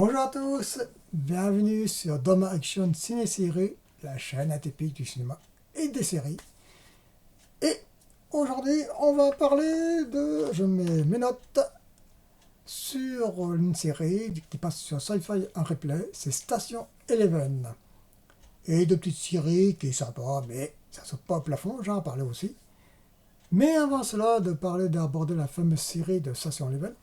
Bonjour à tous, bienvenue sur Doma Action Ciné-Série, la chaîne atypique du cinéma et des séries. Et aujourd'hui, on va parler de, je mets mes notes sur une série qui passe sur Sci-Fi en replay, c'est Station Eleven. Et de petites séries qui sont sympa, mais ça saute pas au plafond, j'en parlais aussi. Mais avant cela, d'aborder la fameuse série de Station Eleven,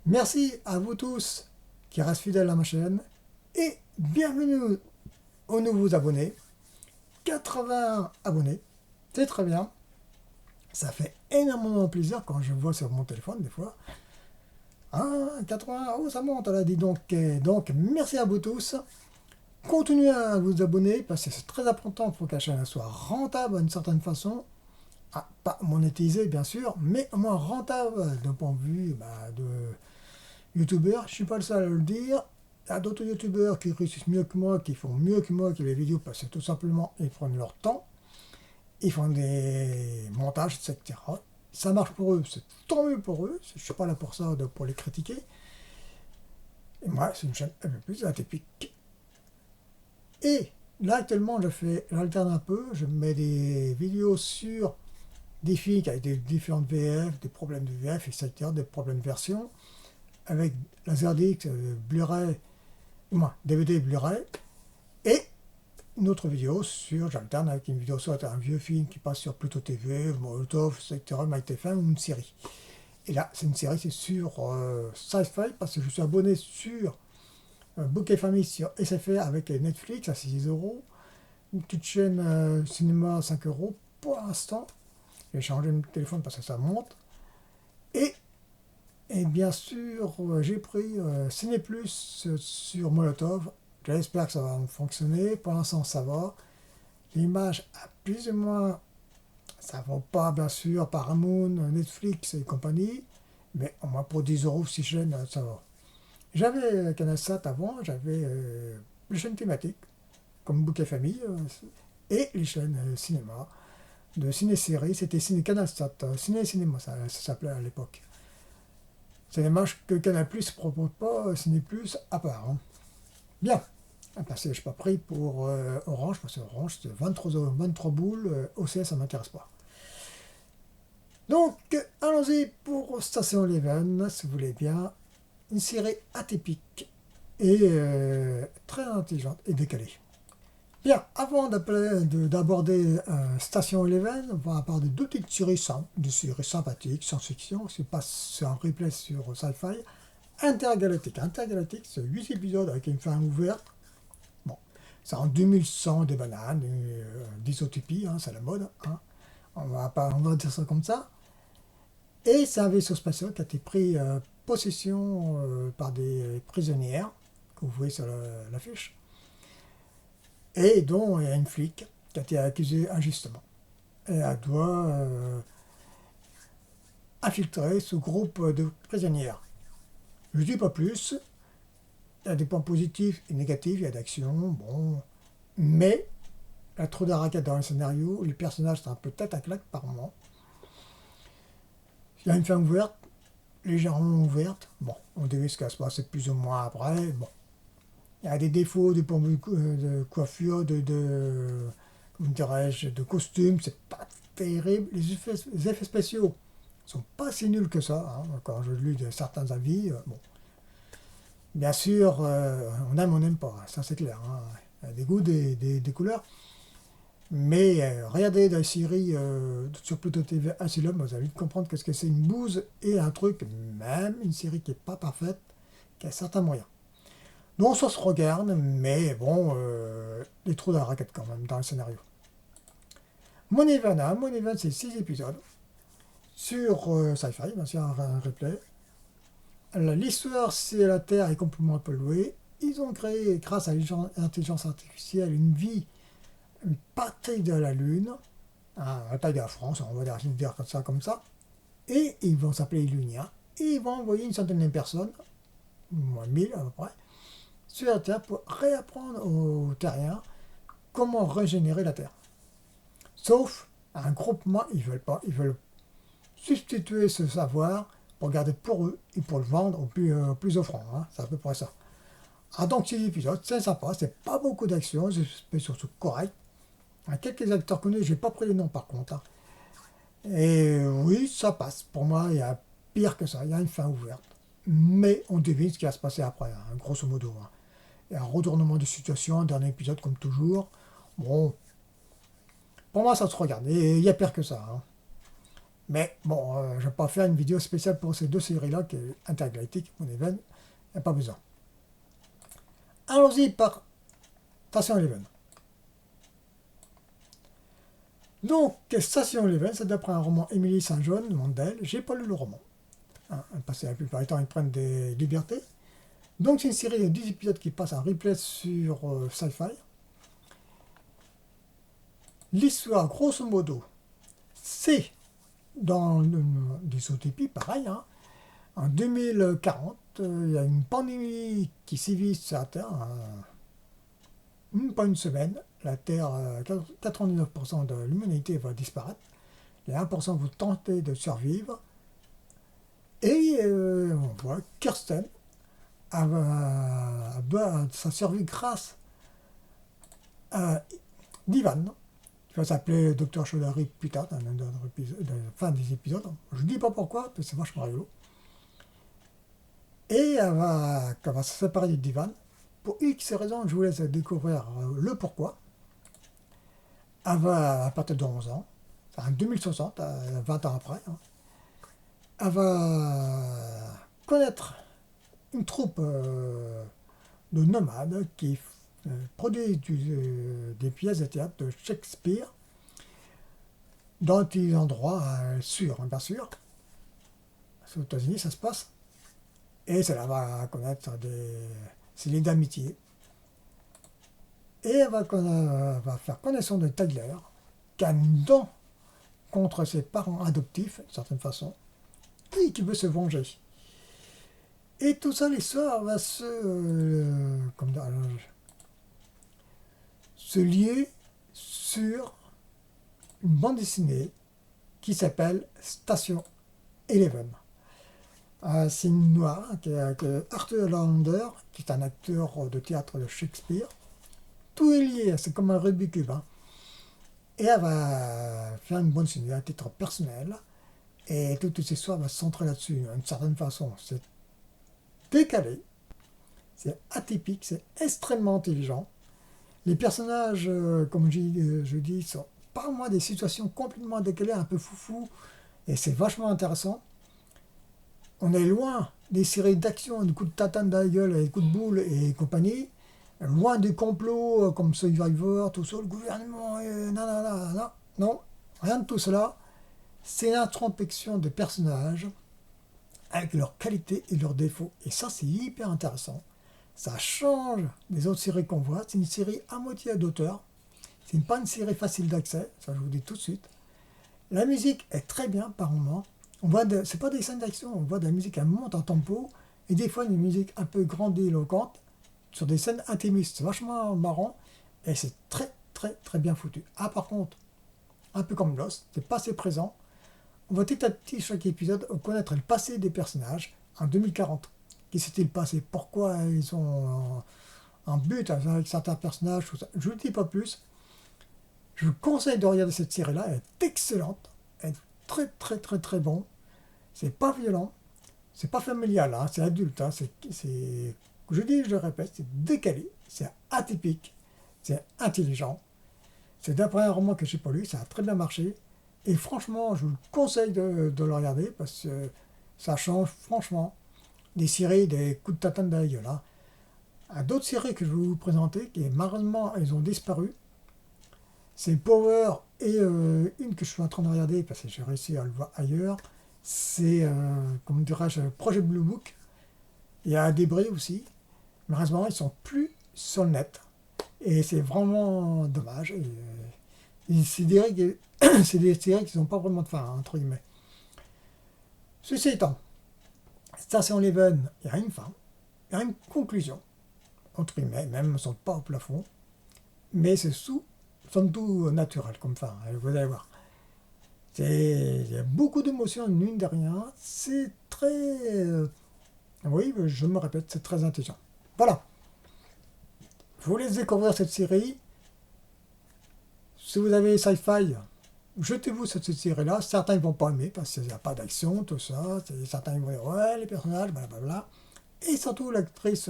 merci à vous tous qui restent fidèles à ma chaîne et bienvenue aux nouveaux abonnés. 80 abonnés, c'est très bien. Ça fait énormément plaisir quand je vois sur mon téléphone des fois. Ah, 80, oh ça monte là, dis donc. Donc merci à vous tous. Continuez à vous abonner parce que c'est très important pour que la chaîne soit rentable d'une certaine façon. Ah, pas monétisée bien sûr, mais au moins rentable d'un point de vue de youtubeur. Je ne suis pas le seul à le dire. Il y a d'autres youtubeurs qui réussissent mieux que moi, qui font mieux que moi, qui les vidéos parce que tout simplement ils prennent leur temps, ils font des montages, etc. Ça marche pour eux, c'est tant mieux pour eux. Je ne suis pas là pour ça, pour les critiquer. Et moi, c'est une chaîne un peu plus atypique. Et là, actuellement, j'alterne un peu. Je mets des vidéos sur des films avec des différentes VF, des problèmes de VF, etc., des problèmes de version, avec Laserdisc, Blu-ray, DVD, Blu-ray, et une autre vidéo j'alterne avec une vidéo soit un vieux film qui passe sur Pluto TV, Molotov, etc., MyTF1 ou une série. Et là, c'est une série, c'est sur Sci-Fi, parce que je suis abonné sur Bouquet Famille sur SFR avec Netflix à 6 €, une petite chaîne cinéma à 5 € pour l'instant. J'ai changé mon téléphone parce que ça monte. Et bien sûr, j'ai pris Ciné Plus sur Molotov. J'espère que ça va fonctionner. Pour l'instant, ça va. L'image a plus ou moins. Ça ne vaut pas, bien sûr, Paramount, Netflix et compagnie. Mais au moins pour 10 € 6 chaînes, ça va. J'avais CanalSat avant. J'avais les chaînes thématiques, comme Bouquet Famille, et les chaînes cinéma. De ciné-série, c'était CanalSat. Ciné-cinéma, ça s'appelait à l'époque. C'est dommage que Canal+ ne propose pas Ciné Plus à part. Hein. Bien. Parce que je n'ai pas pris pour Orange, parce que Orange, c'est 23 boules. OCS, ça ne m'intéresse pas. Donc, allons-y pour Station Eleven, si vous voulez bien. Une série atypique et très intelligente et décalée. Bien, avant d'aborder Station Eleven, on va parler de deux petites séries des séries sympathiques, science-fiction, c'est un replay sur Sci-Fi. Intergalactique. Intergalactique, c'est 8 épisodes avec une fin ouverte. Bon, c'est en 2100 des bananes, dysotopie, hein, c'est la mode. Hein. On va dire ça comme ça. Et c'est un vaisseau spatial qui a été pris possession par des prisonnières, que vous voyez sur l'affiche. Et dont il y a une flic qui a été accusée injustement. Et elle doit infiltrer ce groupe de prisonnières. Je ne dis pas plus. Il y a des points positifs et négatifs, il y a d'action, bon. Mais il y a trop d'arcades dans le scénario, les personnages sont un peu tête à claque par moment. Il y a une fin ouverte, légèrement ouverte. Bon, on devait ce qu'elle se passe plus ou moins après. Bon. Il y a des défauts de coiffure, comment dirais-je, de costume, c'est pas terrible. Les effets spéciaux sont pas si nuls que ça. Hein. Quand je lis certains avis, bon. Bien sûr, on aime, on n'aime pas, ça c'est clair. Hein. Il y a des goûts, des couleurs. Mais regardez la série sur Pluto TV Asylum, vous allez vite comprendre qu'est-ce que c'est une bouse et un truc, même une série qui n'est pas parfaite, qui a certains moyens. Donc ça se regarde, mais bon, les trous dans la raquette quand même dans le scénario. Mon Event, c'est 6 épisodes sur Sci-Fi, bien sûr, un replay. L'histoire, c'est la Terre est complètement polluée. Ils ont créé, grâce à l'intelligence artificielle, une partie de la Lune, la taille de la France, on va dire comme ça, et ils vont s'appeler Lunia, et ils vont envoyer une centaine de personnes, moins 1000 à peu près, sur la Terre pour réapprendre aux terriens comment régénérer la Terre. Sauf un groupement, ils veulent pas, ils veulent substituer ce savoir pour garder pour eux et pour le vendre au plus offrant. Hein. C'est à peu près ça. Ah, donc 6 épisodes, c'est sympa, c'est pas beaucoup d'action, c'est surtout correct. Il y a quelques acteurs connus, j'ai pas pris les noms par contre. Hein. Et oui, ça passe. Pour moi, il y a pire que ça, il y a une fin ouverte. Mais on devine ce qui va se passer après, hein, grosso modo. Hein. Il y a un retournement de situation, un dernier épisode comme toujours. Bon, pour moi, ça se regarde. Et il y a pire que ça. Hein. Mais bon, je ne vais pas faire une vidéo spéciale pour ces deux séries-là, qui est Intergalactic et Moon Event. Il n'y a pas besoin. Allons-y par Station Eleven. Donc, Station Eleven, c'est d'après un roman Émilie Saint-John, Mandel. J'ai pas lu le roman. Hein, parce que la plupart du temps, ils prennent des libertés. Donc, c'est une série de 10 épisodes qui passe en replay sur Sci-Fi. L'histoire, grosso modo, c'est dans des utopies, pareil. Hein. En 2040, il y a une pandémie qui sévit sur la Terre. Pas une semaine. La Terre, 99% de l'humanité va disparaître. Les 1% vont tenter de survivre. Et on voit Kirsten ça survit grâce à Divan, qui va s'appeler Dr. Chodari plus tard, dans la fin des épisodes. Je ne dis pas pourquoi, parce que c'est vachement rigolo. Et elle va se séparer de Divan. Pour X raisons, je vous laisse découvrir le pourquoi. Elle va, à partir de 11 ans, en 2060, 20 ans après, hein, elle va connaître une troupe de nomades qui produisent des pièces de théâtre de Shakespeare dans des endroits sûrs, hein, bien sûr. Aux États-Unis, ça se passe. Et cela va connaître des liens d'amitié. Et elle va faire connaissance de Tyler, qui a une dent contre ses parents adoptifs, d'une certaine façon, et qui veut se venger. Et tout ça, l'histoire va se lier sur une bande dessinée qui s'appelle Station Eleven. C'est une noire qui est Arthur Lander, qui est un acteur de théâtre de Shakespeare. Tout est lié, c'est comme un Rubik's Cube. Hein. Et elle va faire une bande dessinée à titre personnel. Et toute cette histoire va se centrer là-dessus, d'une certaine façon. C'est décalé, c'est atypique, c'est extrêmement intelligent. Les personnages, comme je dis, sont par moi des situations complètement décalées, un peu foufou, et c'est vachement intéressant. On est loin des séries d'action, des coups de tatane dans la gueule, des coups de boule et compagnie, loin des complots comme Survivor, tout ça, le gouvernement, non, rien de tout cela. C'est l'introspection de personnages avec leurs qualités et leurs défauts. Et ça, c'est hyper intéressant. Ça change des autres séries qu'on voit. C'est une série à moitié d'auteur. C'est pas une série facile d'accès, ça je vous dis tout de suite. La musique est très bien par moments. C'est pas des scènes d'action, on voit de la musique qui monte en tempo, et des fois une musique un peu grandiloquente sur des scènes intimistes. C'est vachement marrant, et c'est très très très bien foutu. Ah par contre, un peu comme Lost, c'est pas assez présent. On va petit à petit, chaque épisode, connaître le passé des personnages en 2040. Qu'est-ce qui s'est passé? Pourquoi ils sont en but avec certains personnages, tout ça. Je ne vous dis pas plus. Je vous conseille de regarder cette série-là. Elle est excellente. Elle est très très très très bon. C'est pas violent. C'est pas familial. Hein, c'est adulte. Hein, je dis, je le répète, c'est décalé. C'est atypique. C'est intelligent. C'est d'après un roman que je n'ai pas lu. Ça a très bien marché. Et franchement, je vous conseille de le regarder parce que ça change franchement des séries, des coups de tatane de la gueule. Hein. D'autres séries que je vais vous présenter, qui malheureusement, elles ont disparu, c'est Power et une que je suis en train de regarder parce que j'ai réussi à le voir ailleurs. C'est, comment dirais-je, Projet Blue Book. Il y a Débris aussi. Malheureusement, ils sont plus sur le net. Et c'est vraiment dommage. C'est des séries qui n'ont pas vraiment de fin, hein, entre guillemets. Ceci étant, Station Eleven, il y a une fin, il y a une conclusion, entre guillemets, même ils ne sont pas au plafond, mais c'est somme tout naturel comme fin, vous allez voir. Il y a beaucoup d'émotions, mine de rien. C'est très... oui, je me répète, c'est très intelligent. Voilà. Je vous laisse découvrir cette série. Si vous avez Sci-Fi, jetez-vous sur cette série-là. Certains ne vont pas aimer parce qu'il n'y a pas d'action, tout ça. Certains vont dire, ouais, les personnages, blablabla. Et surtout l'actrice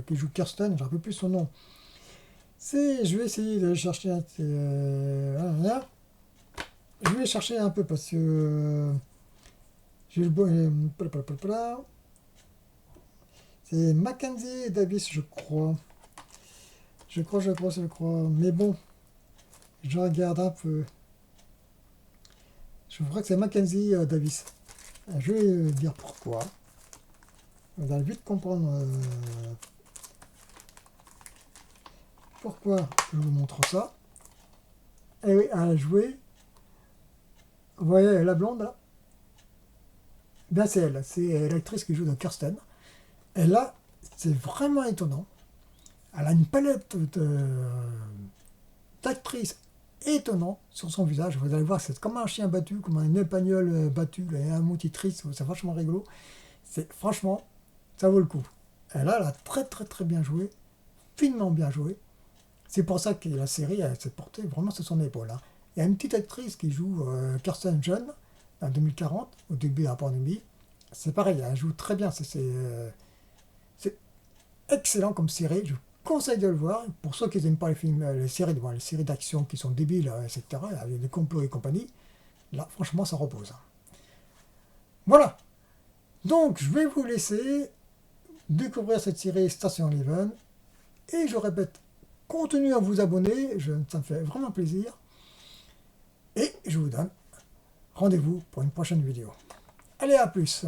qui joue Kirsten, j'en peux plus son nom. Je vais essayer de chercher je vais chercher un peu parce que j'ai le bon. C'est Mackenzie Davis, je crois. Je crois. Mais bon, je regarde un peu. Je crois que c'est Mackenzie Davis. Je vais dire pourquoi. Vous allez vite comprendre pourquoi je vous montre ça. Et oui, elle a joué. Vous voyez la blonde là? Bien c'est elle, c'est l'actrice qui joue dans Kirsten. Et là, c'est vraiment étonnant. Elle a une palette d'actrices étonnante sur son visage. Vous allez voir, c'est comme un chien battu, comme un épagnol battu, et un mouti triste, c'est vachement rigolo. Franchement, ça vaut le coup. Elle a très très très bien joué, finement bien joué. C'est pour ça que la série s'est portée vraiment sur son épaule. Hein. Il y a une petite actrice qui joue Kirsten Jeune en 2040, au début de la pandémie. C'est pareil, elle joue très bien. C'est excellent comme série. Je vous conseille de le voir. Pour ceux qui n'aiment pas les films, les séries d'action qui sont débiles, etc., avec des complots et compagnie, là, franchement, ça repose. Hein. Voilà. Donc, je vais vous laisser découvrir cette série Station Eleven. Et je répète, continuez à vous abonner, ça me fait vraiment plaisir. Et je vous donne rendez-vous pour une prochaine vidéo. Allez, à plus!